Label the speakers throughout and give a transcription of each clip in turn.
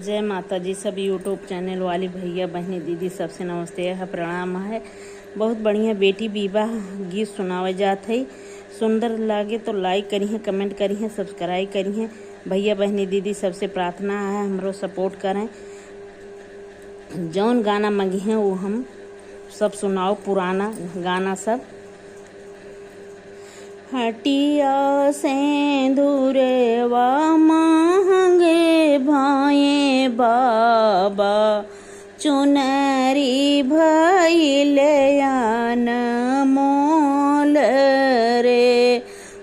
Speaker 1: जय माता जी। सब यूट्यूब चैनल वाली भैया बहनी दीदी सबसे नमस्ते है, प्रणाम है। बहुत बढ़िया बेटी विवाह गीत सुनावे जात है। सुंदर लागे तो लाइक करी है, कमेंट करी है, सब्सक्राइब करी है। भैया बहनी दीदी सबसे प्रार्थना है हमरो सपोर्ट करें। जौन गाना मंगी हैं वो हम सब सुनाओ, पुराना गाना सब। हटिया सेंदूरवा मांगे भाए बाबा, चुनरी भइलयान मोल रे।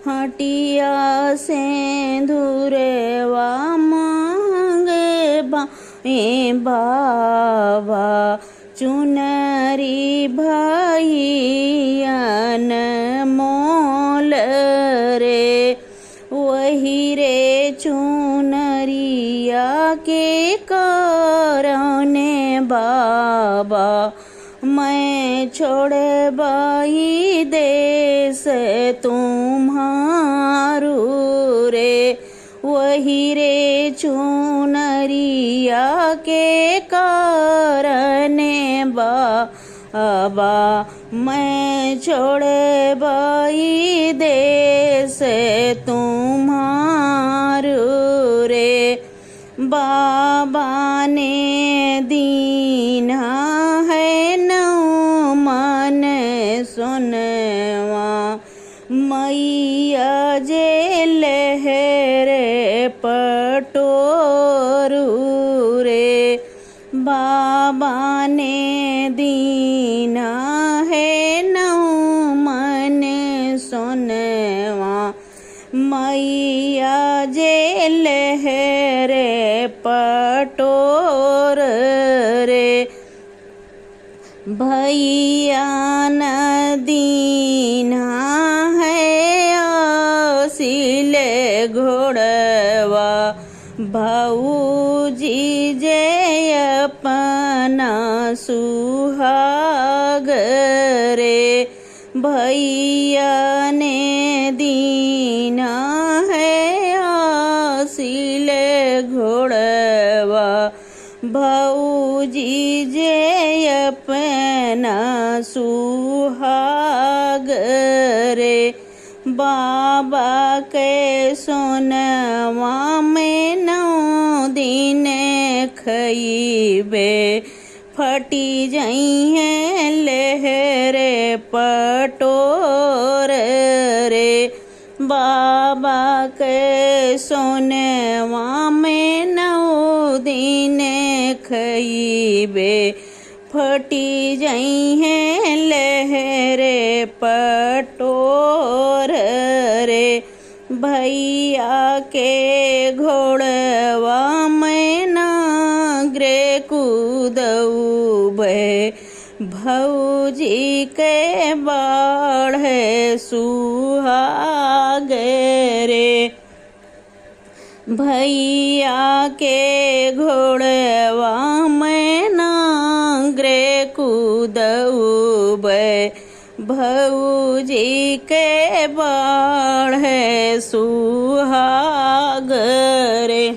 Speaker 1: हटिया सेंदूरवा मांगे भाए बाबा, चुनरी भइलयान मोल रे। वही रे चुनरिया के करने बाबा, मैं छोड़ बाई देश तुम्हारू रे। वही रे चुनरिया के करने बाबा, मैं छोड़ बाई देश तुम्हारू रे। बाबा ने दीना है नौ मन सुनवा, मैया जे लहरे पटोरू रे। बाबा ने दीना है नौ मन सुनवा, मैया जे लहरे पटोर रे। भैया नदीना है आसिल घोड़वा, भाऊजी जे अपना सुहाग रे। भैया ने दीना है आसिल घोड़वा, भाऊजी जे अपना सुहाग रे। बाबा के सोनवा में 9 दिन खइबे, फटी जई है लहरे पटोर रे। बाबा के सोनवा में 9 दिन खइबे, फटी जई है लहरे पटोर रे। भैया के घोड़वा में नागरे कूदऊबे, भौजी के बाढ़े सुहाग रे। भैया के घोड़वा में नागरे कूदऊबे, भौजी के बाढ़े सुहाग रे।